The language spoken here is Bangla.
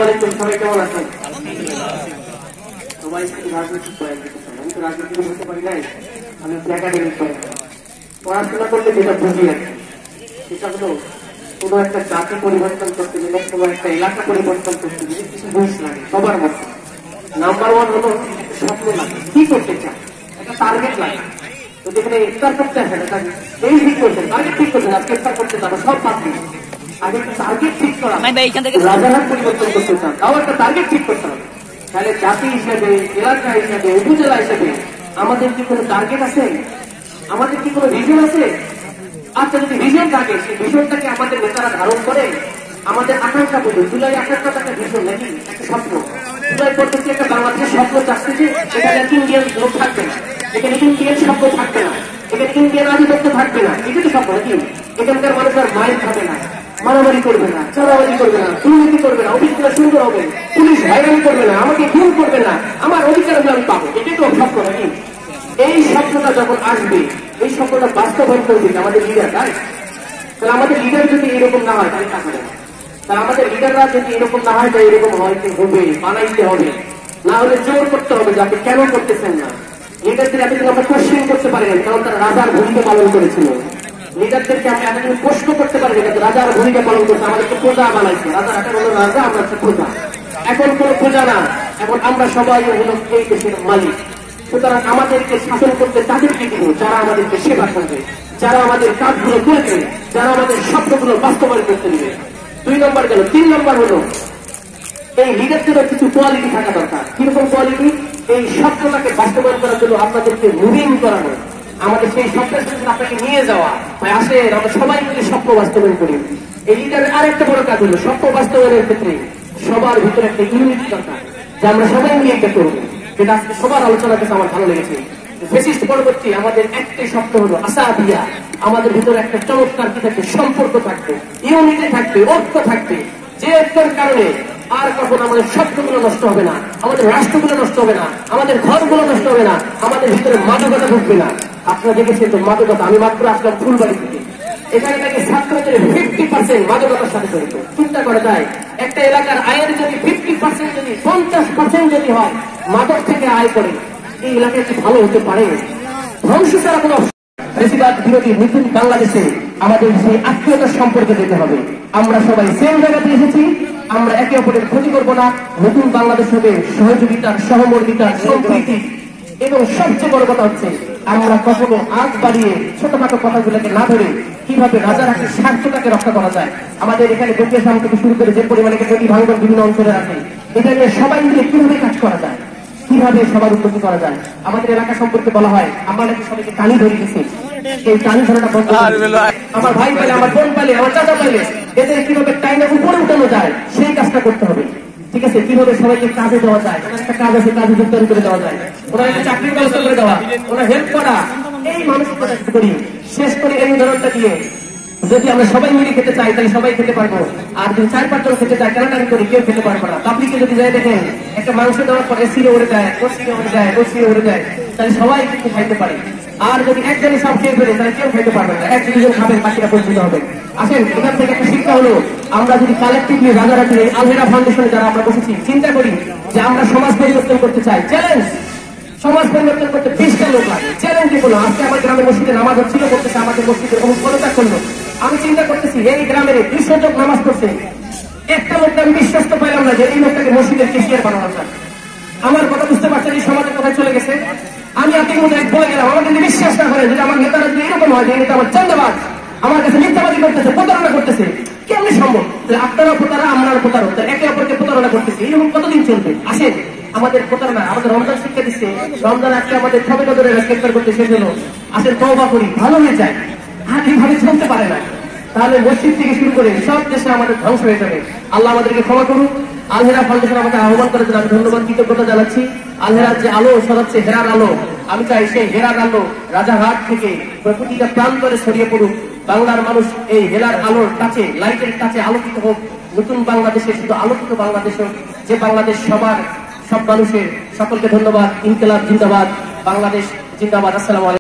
আলাইকুম, সবাই কেমন আছেন? সবাই রাজনৈতিক পয়েন্ট দিতে চাই। আমি তো রাজনীতি করতে পারি নাই, আমি একাডেমিক পয়েন্ট। পড়াশোনা করলে যেটা বুঝি আর কি, সেটা হলো কোনো একটা জাতি পরিবর্তন করতে গেলে, কোনো একটা এলাকা পরিবর্তন করতে গেলে কিছু বুঝ লাগে সবার মধ্যে। নাম্বার ওয়ান হলো স্বপ্ন লাগে, কি করতে চায়, একটা টার্গেট লাগে। তো যেখানে ইফতার করতে আসে না, এই ঠিক করছেন, টার্গেট ঠিক করছেন, আজকে ইফতার করতে যাবো, সব পাচ্ছি আগে টার্গেট ঠিক করা। রাজারহাট পরিবর্তন করতে চান, তাও একটা টার্গেট ঠিক করতে হবে। তাহলে জাতি হিসেবে, এলাকা হিসেবে, উপজেলা হিসেবে আমাদের কি কোনো টার্গেট আছে? আমাদের কি কোনো ভিশন আছে? আচ্ছা, যদি ভিশন থাকে, সেই ভিশনটাকে আমাদের নেতারা ধারণ করে, আমাদের আকাঙ্ক্ষা বলুন, জুলাই আকাঙ্ক্ষাটা একটা ভিশন নাকি একটা স্বপ্ন। জুলাই পদ্ধতি একটা বাংলাদেশের স্বপ্ন চাচ্ছে, এখানে ইন্ডিয়ান লোক থাকবে না, এখানে ইন্ডিয়ান শব্দ থাকবে না, এখানে ইন্ডিয়ান আধিপত্য থাকবে না, এটা তো স্বপ্ন নাকি? এখানকার মানুষ আর মায়ের খাবে না, মারামারি করবে না, চাঁদাবাজি করবে না, দুর্নীতি করবে না, অফিসগুলো সুন্দর হবে, পুলিশ হয়রানি করবে না, আমাকে খুন করবে না, আমার অধিকারগুলো আমি পাবো, এটাই তো স্বপ্ন নাকি? এই স্বপ্নটা যখন আসবে, এই স্বপ্নটা বাস্তবায়ন করবে আমাদের লিডার, তাই? তাহলে আমাদের লিডার যদি এরকম না হয়, তাহলে টাকা দেবে। তাহলে আমাদের লিডাররা যদি এরকম না হয়, তাই এরকম হয়তো হবে, বানাইতে হবে, না হলে জোর করতে হবে যে আপনি কেন করতেছেন না। লিডারদের এতদিন আমরা কোশ্চেন করতে পারি না, কারণ তারা রাজার ভূমিকা পালন করেছিল। লিডারদেরকে আমরা এতদিন প্রশ্ন করতে পারি না, রাজার ভূমিকা পালন করছে, আমাদেরকে প্রজা বানাইছে। রাজার একটা হলো রাজা, আমরা হচ্ছে প্রজা। এখন কোন প্রজা না, এখন আমরা সবাই হলো এই দেশের মালিক। সুতরাং আমাদেরকে শাসন করতে তাদেরকে দিব, যারা আমাদেরকে সেবা করবে, যারা আমাদের কাজগুলো করবে, যারা আমাদের স্বপ্নগুলো বাস্তবায়ন করতে দিবে। 2 নম্বর গেল। 3 নম্বর হলো এই লিডারদের কিছু কোয়ালিটি থাকা দরকার। কিরকম কোয়ালিটি? এই স্বপ্নটাকে বাস্তবায়ন করার জন্য আপনাদেরকে মুভিং করানো, আমাদের সেই স্বপ্নের সাথে আপনাকে নিয়ে যাওয়া। আসে আমরা সবাই মিলে স্বপ্ন বাস্তবায়ন করি। এই লিডারের আরেকটা বড় কাজ হলো স্বপ্ন বাস্তবায়নের ক্ষেত্রে সবার ভিতরে একটা ইউনিট দরকার, যে আমরা সবাই মিলে এটা করবো। যেটা আজকে সবার আলোচনা করতে আমার ভালো লেগেছে। ফ্যাসিস্ট পরবর্তী আমাদের একটাই স্বপ্ন হলো আশা দিয়া, আমাদের ভিতরে একটা চমৎকার কি থাকবে, সম্পর্ক থাকবে, ইউনিটি থাকবে, ঐক্য থাকবে, যে ঐক্যের কারণে আর কখন আমাদের স্বপ্নগুলো নষ্ট হবে না, আমাদের রাষ্ট্রগুলো নষ্ট হবে না, আমাদের ঘরগুলো নষ্ট হবে না, আমাদের ভিতরে মাদকতা ঢুকবে না। আপনারা দেখেছেন তো মাদকতা, আমি মাত্র আসলাম ফুলবাড়ি থেকে, এখানে নাকি ছাত্রদের 50% মাদকতার সাথে জড়িত। চিন্তা করা যায়, একটা এলাকার আয়ের যদি 50% যদি 50% যদি হয় মাদক থেকে আয় করে, এই এলাকায় কি ভালো হতে পারে? ধ্বংস ছাড়া কোনো বেশিরভাগ বিরোধী নতুন বাংলাদেশে আমাদের সেই আত্মীয়তার সম্পর্কে যেতে হবে। আমরা সবাই সেম জায়গাতে এসেছি, আমরা একে অপরের ক্ষতি করবো না। নতুন বাংলাদেশ হবে সহযোগিতার, সহমর্মিতার, সম্প্রীতি, এবং সবচেয়ে বড় কথা হচ্ছে আমরা কখনো আগ বাড়িয়ে ছোটখাটো কথাগুলোকে না ধরে কিভাবে রাজারহাটের স্বার্থটাকে রক্ষা করা যায়। আমাদের এখানে গোটিয়া সাম থেকে শুরু করে যে পরিমাণে গতি ভাঙন বিভিন্ন অঞ্চলে আছে, এটা নিয়ে সবাই মিলে কিভাবে কাজ করা যায়, কিভাবে সবার উন্নতি করা যায়। আমাদের এলাকা সম্পর্কে বলা হয় আমরা নাকি সবাইকে টানি ধরে গেছি, এই টানি ধরাটা বন্ধ। আমার ভাই পাইলে, আমার বোন পাইলে, আমার চাচা পাইলে, এদের কিভাবে টাইনে উপরে উঠানো যায় সেই কাজটা করতে হবে। ঠিক আছে, কিভাবে সবাইকে কাজে দেওয়া যায়, ওনার একটা কাজ আছে, কাজে যোগদান করে দেওয়া যায়, ওনার একটা চাকরির ব্যবস্থা করে দেওয়া, ওনার হেল্প করা, এই মানসিকতা করি। শেষ করে এই উদাহরণটা দিয়ে, যদি আমরা সবাই মিলে খেতে চাই তাহলে সবাই খেতে পারবো, আর যদি 4-5 জন খেতে চাই টানাটানি করে কেউ খেতে পারবো না। পাবলিকে যদি যাই দেখেন একটা মাংস দেওয়ার পরে সিরে উড়ে যায়, ওর সিরে উড়ে যায়, ওর সিরে উড়ে যায়, তাহলে সবাই কিন্তু খাইতে পারে। আর যদি একজনই সব খেয়ে ফেলে তাহলে কেউ খাইতে পারবে না, 1-2 জন খাবেন, বাকিরা পরিচিত হবে। আসেন, এখান থেকে একটা শিক্ষা হলো আমরা যদি কালেক্টিভলি রাজারহাটের আলহেরা ফাউন্ডেশনে যারা আমরা বসেছি চিন্তা করি যে আমরা সমাজ পরিবর্তন করতে চাই, চ্যালেঞ্জ সমাজ পরিবর্তন করতে 20টা লোক লাগে। চ্যালেঞ্জ বলো, আজকে আমার গ্রামের মসজিদে নামাজ হচ্ছিল, করতেছে, আমাদের মসজিদের অনুপ্রদান করলো। আমি চিন্তা করতেছি এই গ্রামের 200 লোক নামাজ পড়ছে, একটা লোককে আমি বিশ্বস্ত পাইলাম না যে এই লোকটাকে মসজিদের কেশিয়ার বানানো যায়। আমার কথা বুঝতে পারছেন এই সমাজের কোথায় চলে গেছে? আমি আপনি মধ্যে বলে গেলাম, আমার কিন্তু বিশ্বাস না করে যদি আমার নেতারা যদি এরকম হয় যে নেতা আমার চান্দাবাজ, আমার কাছে মিথ্যাবাদী করতেছে, প্রতারণা করতেছে, কেমনি সম্ভব? আপনারা প্রতারা, আমরা প্রতারক, একে অপরকে প্রতারণা করতেছে, এরকম কতদিন চলবে? আসেন, আমাদের প্রতারণা, আমাদের রমজান শিক্ষা দিচ্ছে, রমজান আজকে আমাদের ছবে কদরে গ্রেফতার করতে শেষ হলো। আসেন তওবা করি, ভালো হয়ে যায়। আর এইভাবে চলতে পারে না, তাহলে মসজিদ থেকে শুরু করে সব দেশে আমাদের ধ্বংস হয়ে যাবে। আল্লাহ আমাদেরকে ক্ষমা করুন। আলহেরা ফাউন্ডেশন আমাকে আহ্বান করেছেন, আমি ধন্যবাদ কৃতজ্ঞতা জানাচ্ছি। আলহেরার যে আলো ছড়াচ্ছে, হেরার আলো, আমি চাই সেই হেরার আলো রাজারহাট থেকে প্রতিটা প্রান্তরে ছড়িয়ে পড়ুক। বাংলার মানুষ এই হেরার আলোর কাছে, লাইটের কাছে আলোকিত হোক। নতুন বাংলাদেশে শুধু আলোকিত বাংলাদেশ হোক, যে বাংলাদেশ সবার, সব মানুষের। সকলকে ধন্যবাদ। ইনকিলাব জিন্দাবাদ, বাংলাদেশ জিন্দাবাদ। আসসালামু আলাইকুম।